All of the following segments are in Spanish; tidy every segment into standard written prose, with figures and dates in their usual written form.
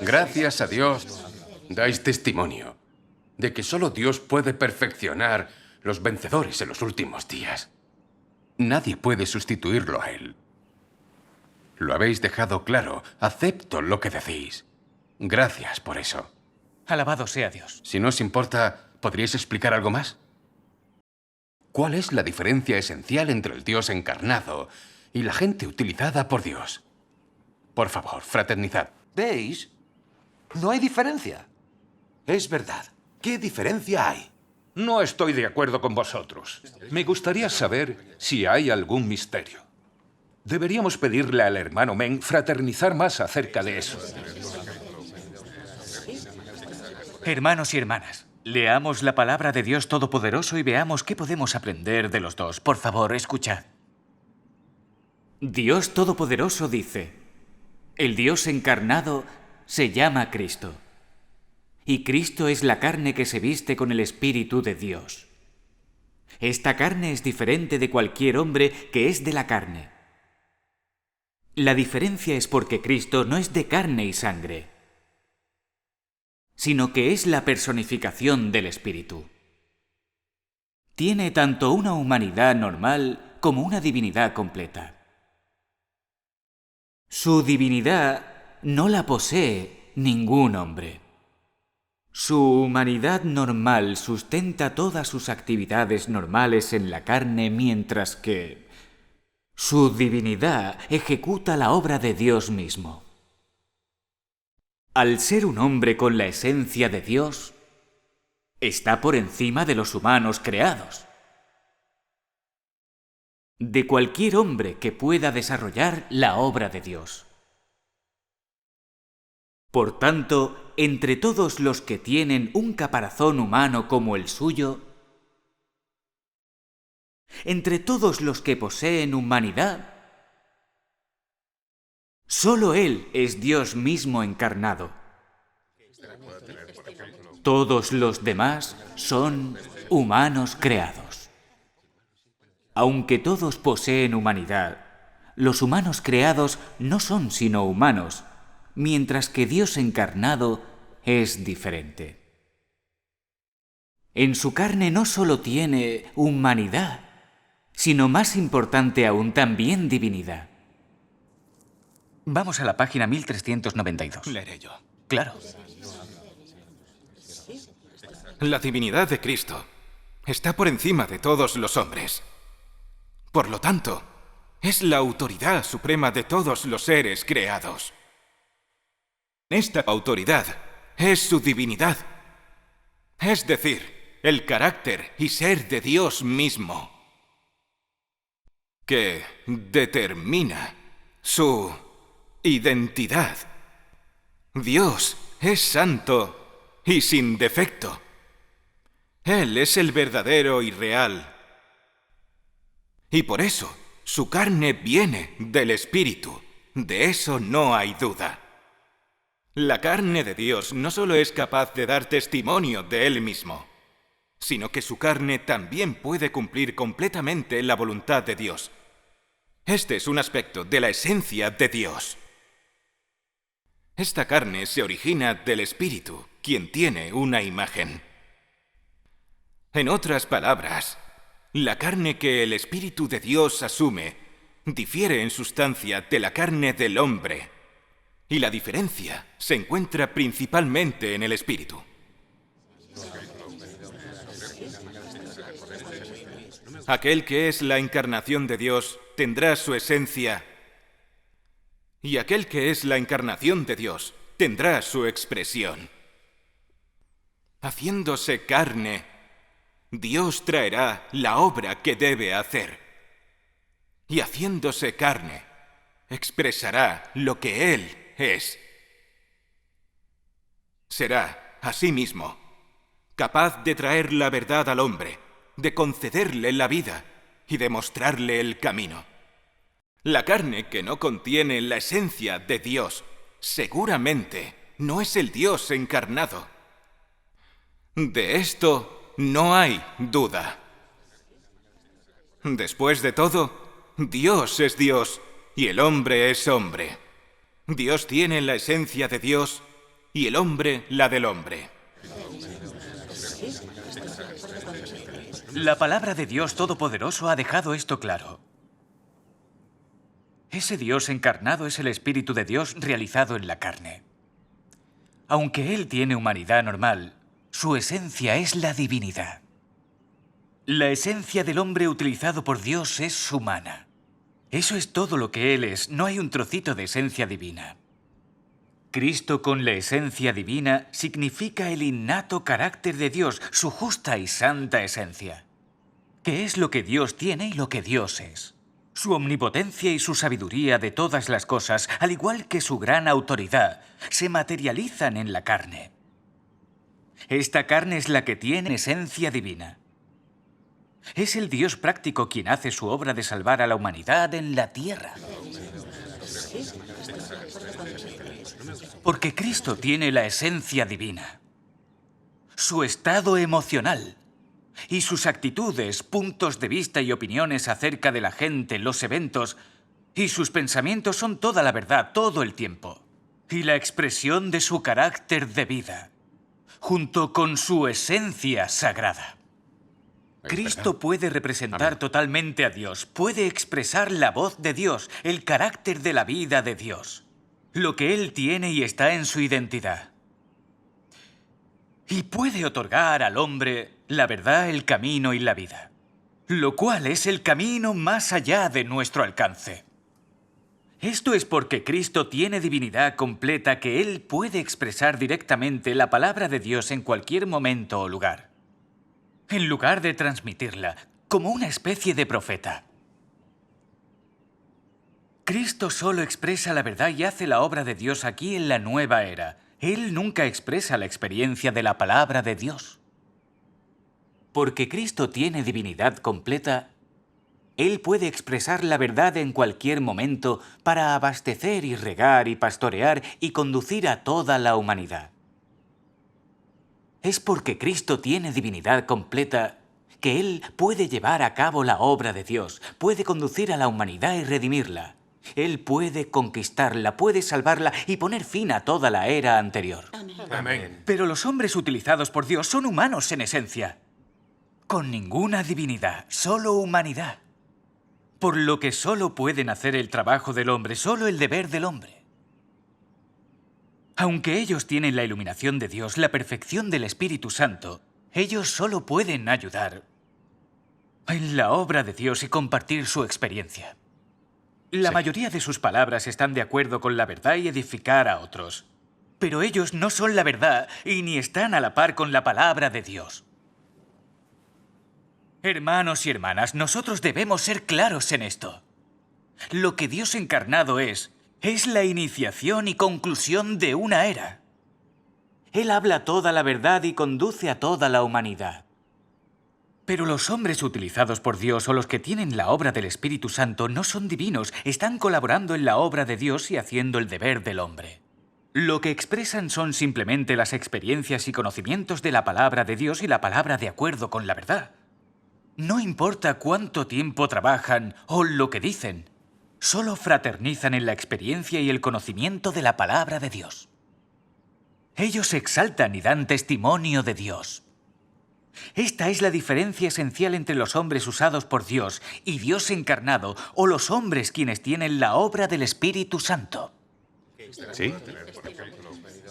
Gracias a Dios, dais testimonio de que solo Dios puede perfeccionar los vencedores en los últimos días. Nadie puede sustituirlo a Él. Lo habéis dejado claro. Acepto lo que decís. Gracias por eso. Alabado sea Dios. Si no os importa, ¿podríais explicar algo más? ¿Cuál es la diferencia esencial entre el Dios encarnado y la gente utilizada por Dios? Por favor, fraternizad. ¿Veis? No hay diferencia. Es verdad. ¿Qué diferencia hay? No estoy de acuerdo con vosotros. Me gustaría saber si hay algún misterio. Deberíamos pedirle al hermano Meng fraternizar más acerca de eso. Hermanos y hermanas, leamos la palabra de Dios Todopoderoso y veamos qué podemos aprender de los dos. Por favor, escuchad. Dios Todopoderoso dice: el Dios encarnado se llama Cristo. Y Cristo es la carne que se viste con el Espíritu de Dios. Esta carne es diferente de cualquier hombre que es de la carne. La diferencia es porque Cristo no es de carne y sangre, sino que es la personificación del Espíritu. Tiene tanto una humanidad normal como una divinidad completa. Su divinidad no la posee ningún hombre. Su humanidad normal sustenta todas sus actividades normales en la carne, mientras que su divinidad ejecuta la obra de Dios mismo. Al ser un hombre con la esencia de Dios, está por encima de los humanos creados, de cualquier hombre que pueda desarrollar la obra de Dios. Por tanto, entre todos los que tienen un caparazón humano como el suyo, entre todos los que poseen humanidad, solo Él es Dios mismo encarnado. Todos los demás son humanos creados. Aunque todos poseen humanidad, los humanos creados no son sino humanos, mientras que Dios encarnado es diferente. En su carne no solo tiene humanidad, sino más importante aún, también divinidad. Vamos a la página 1392. Leeré yo. Claro. La divinidad de Cristo está por encima de todos los hombres. Por lo tanto, es la autoridad suprema de todos los seres creados. Esta autoridad es su divinidad, es decir, el carácter y ser de Dios mismo, que determina su identidad. Dios es santo y sin defecto. Él es el verdadero y real. Y por eso, su carne viene del Espíritu. De eso no hay duda. La carne de Dios no solo es capaz de dar testimonio de Él mismo, sino que su carne también puede cumplir completamente la voluntad de Dios. Este es un aspecto de la esencia de Dios. Esta carne se origina del Espíritu, quien tiene una imagen. En otras palabras, la carne que el Espíritu de Dios asume difiere en sustancia de la carne del hombre. Y la diferencia se encuentra principalmente en el Espíritu. Aquel que es la encarnación de Dios tendrá su esencia, y aquel que es la encarnación de Dios tendrá su expresión. Haciéndose carne, Dios traerá la obra que debe hacer. Y haciéndose carne, expresará lo que Él es. Será, asimismo, capaz de traer la verdad al hombre, de concederle la vida y de mostrarle el camino. La carne que no contiene la esencia de Dios, seguramente no es el Dios encarnado. De esto no hay duda. Después de todo, Dios es Dios y el hombre es hombre. Dios tiene la esencia de Dios y el hombre la del hombre. La palabra de Dios Todopoderoso ha dejado esto claro. Ese Dios encarnado es el Espíritu de Dios realizado en la carne. Aunque Él tiene humanidad normal, su esencia es la divinidad. La esencia del hombre utilizado por Dios es humana. Eso es todo lo que Él es, no hay un trocito de esencia divina. Cristo con la esencia divina significa el innato carácter de Dios, su justa y santa esencia, que es lo que Dios tiene y lo que Dios es. Su omnipotencia y su sabiduría de todas las cosas, al igual que su gran autoridad, se materializan en la carne. Esta carne es la que tiene esencia divina. Es el Dios práctico quien hace su obra de salvar a la humanidad en la tierra. Porque Cristo tiene la esencia divina, su estado emocional y sus actitudes, puntos de vista y opiniones acerca de la gente, los eventos y sus pensamientos son toda la verdad, todo el tiempo. Y la expresión de su carácter de vida, junto con su esencia sagrada. Cristo puede representar totalmente a Dios, puede expresar la voz de Dios, el carácter de la vida de Dios, lo que Él tiene y está en su identidad. Y puede otorgar al hombre la verdad, el camino y la vida, lo cual es el camino más allá de nuestro alcance. Esto es porque Cristo tiene divinidad completa que Él puede expresar directamente la palabra de Dios en cualquier momento o lugar, en lugar de transmitirla como una especie de profeta. Cristo solo expresa la verdad y hace la obra de Dios aquí en la nueva era. Él nunca expresa la experiencia de la palabra de Dios. Porque Cristo tiene divinidad completa, Él puede expresar la verdad en cualquier momento para abastecer y regar y pastorear y conducir a toda la humanidad. Es porque Cristo tiene divinidad completa que Él puede llevar a cabo la obra de Dios, puede conducir a la humanidad y redimirla. Él puede conquistarla, puede salvarla y poner fin a toda la era anterior. Amén. Pero los hombres utilizados por Dios son humanos en esencia, con ninguna divinidad, solo humanidad. Por lo que solo pueden hacer el trabajo del hombre, solo el deber del hombre. Aunque ellos tienen la iluminación de Dios, la perfección del Espíritu Santo, ellos solo pueden ayudar en la obra de Dios y compartir su experiencia. La mayoría de sus palabras están de acuerdo con la verdad y edificar a otros. Pero ellos no son la verdad y ni están a la par con la palabra de Dios. Hermanos y hermanas, nosotros debemos ser claros en esto. Lo que Dios encarnado es la iniciación y conclusión de una era. Él habla toda la verdad y conduce a toda la humanidad. Pero los hombres utilizados por Dios o los que tienen la obra del Espíritu Santo no son divinos, están colaborando en la obra de Dios y haciendo el deber del hombre. Lo que expresan son simplemente las experiencias y conocimientos de la palabra de Dios y la palabra de acuerdo con la verdad. No importa cuánto tiempo trabajan o lo que dicen, solo fraternizan en la experiencia y el conocimiento de la palabra de Dios. Ellos exaltan y dan testimonio de Dios. Esta es la diferencia esencial entre los hombres usados por Dios y Dios encarnado, o los hombres quienes tienen la obra del Espíritu Santo. ¿Sí?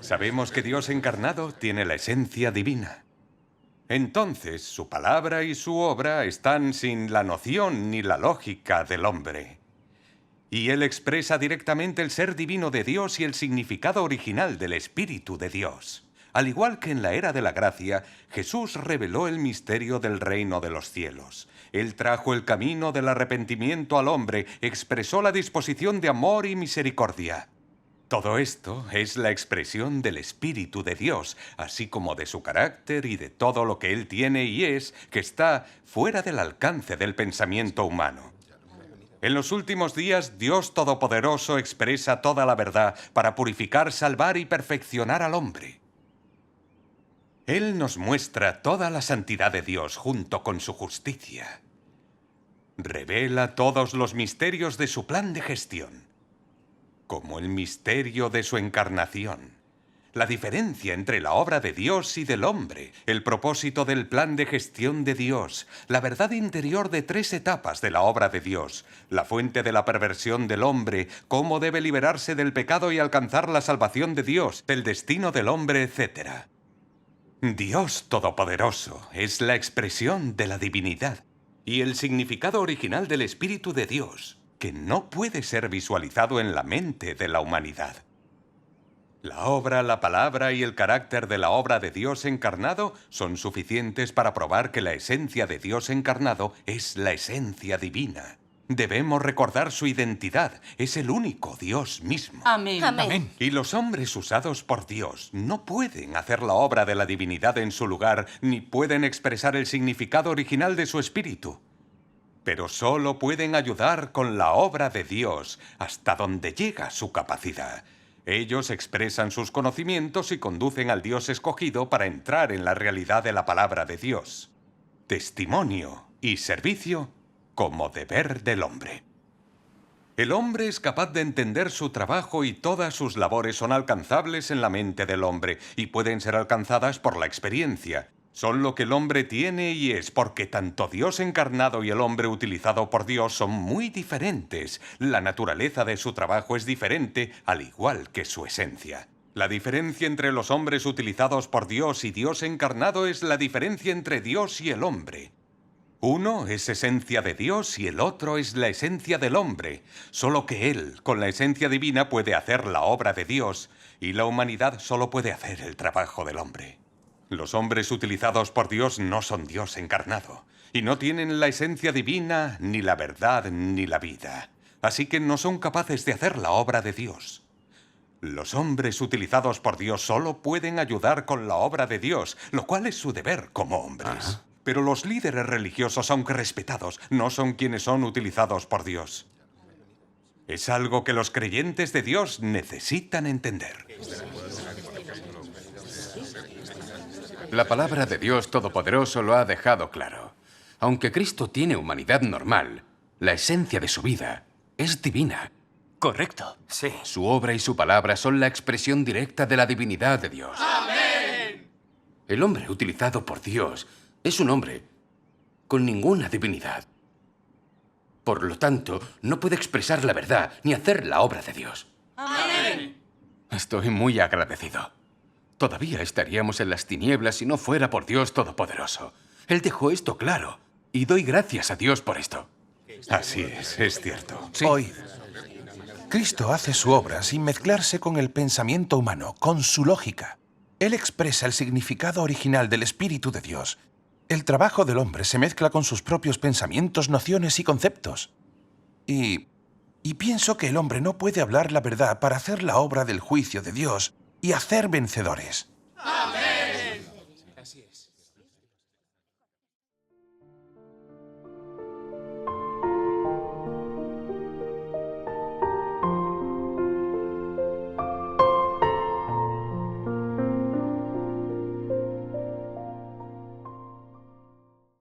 Sabemos que Dios encarnado tiene la esencia divina. Entonces, su palabra y su obra están sin la noción ni la lógica del hombre. Y Él expresa directamente el ser divino de Dios y el significado original del Espíritu de Dios. Al igual que en la era de la gracia, Jesús reveló el misterio del reino de los cielos. Él trajo el camino del arrepentimiento al hombre, expresó la disposición de amor y misericordia. Todo esto es la expresión del Espíritu de Dios, así como de su carácter y de todo lo que Él tiene y es, que está fuera del alcance del pensamiento humano. En los últimos días, Dios Todopoderoso expresa toda la verdad para purificar, salvar y perfeccionar al hombre. Él nos muestra toda la santidad de Dios junto con su justicia. Revela todos los misterios de su plan de gestión. como el misterio de su encarnación. La diferencia entre la obra de Dios y del hombre, el propósito del plan de gestión de Dios, la verdad interior de 3 etapas de la obra de Dios, la fuente de la perversión del hombre, cómo debe liberarse del pecado y alcanzar la salvación de Dios, el destino del hombre, etc. Dios Todopoderoso es la expresión de la divinidad y el significado original del Espíritu de Dios, que no puede ser visualizado en la mente de la humanidad. La obra, la palabra y el carácter de la obra de Dios encarnado son suficientes para probar que la esencia de Dios encarnado es la esencia divina. Debemos recordar su identidad. Es el único Dios mismo. Amén. Amén. Y los hombres usados por Dios no pueden hacer la obra de la divinidad en su lugar, ni pueden expresar el significado original de su espíritu. Pero solo pueden ayudar con la obra de Dios hasta donde llega su capacidad. Ellos expresan sus conocimientos y conducen al Dios escogido para entrar en la realidad de la palabra de Dios. Testimonio y servicio como deber del hombre. El hombre es capaz de entender su trabajo y todas sus labores son alcanzables en la mente del hombre y pueden ser alcanzadas por la experiencia. Son lo que el hombre tiene y es porque tanto Dios encarnado y el hombre utilizado por Dios son muy diferentes. La naturaleza de su trabajo es diferente, al igual que su esencia. La diferencia entre los hombres utilizados por Dios y Dios encarnado es la diferencia entre Dios y el hombre. Uno es esencia de Dios y el otro es la esencia del hombre. Solo que Él, con la esencia divina, puede hacer la obra de Dios y la humanidad solo puede hacer el trabajo del hombre. Los hombres utilizados por Dios no son Dios encarnado, y no tienen la esencia divina, ni la verdad, ni la vida. Así que no son capaces de hacer la obra de Dios. Los hombres utilizados por Dios solo pueden ayudar con la obra de Dios, lo cual es su deber como hombres. Pero los líderes religiosos, aunque respetados, no son quienes son utilizados por Dios. Es algo que los creyentes de Dios necesitan entender. La palabra de Dios Todopoderoso lo ha dejado claro. Aunque Cristo tiene humanidad normal, la esencia de su vida es divina. Correcto. Sí. Su obra y su palabra son la expresión directa de la divinidad de Dios. ¡Amén! El hombre utilizado por Dios es un hombre con ninguna divinidad. Por lo tanto, no puede expresar la verdad ni hacer la obra de Dios. ¡Amén! Estoy muy agradecido. Todavía estaríamos en las tinieblas si no fuera por Dios Todopoderoso. Él dejó esto claro, y doy gracias a Dios por esto. Así es cierto. Sí. Oíd. Cristo hace su obra sin mezclarse con el pensamiento humano, con su lógica. Él expresa el significado original del Espíritu de Dios. El trabajo del hombre se mezcla con sus propios pensamientos, nociones y conceptos. Y pienso que el hombre no puede hablar la verdad para hacer la obra del juicio de Dios y hacer vencedores.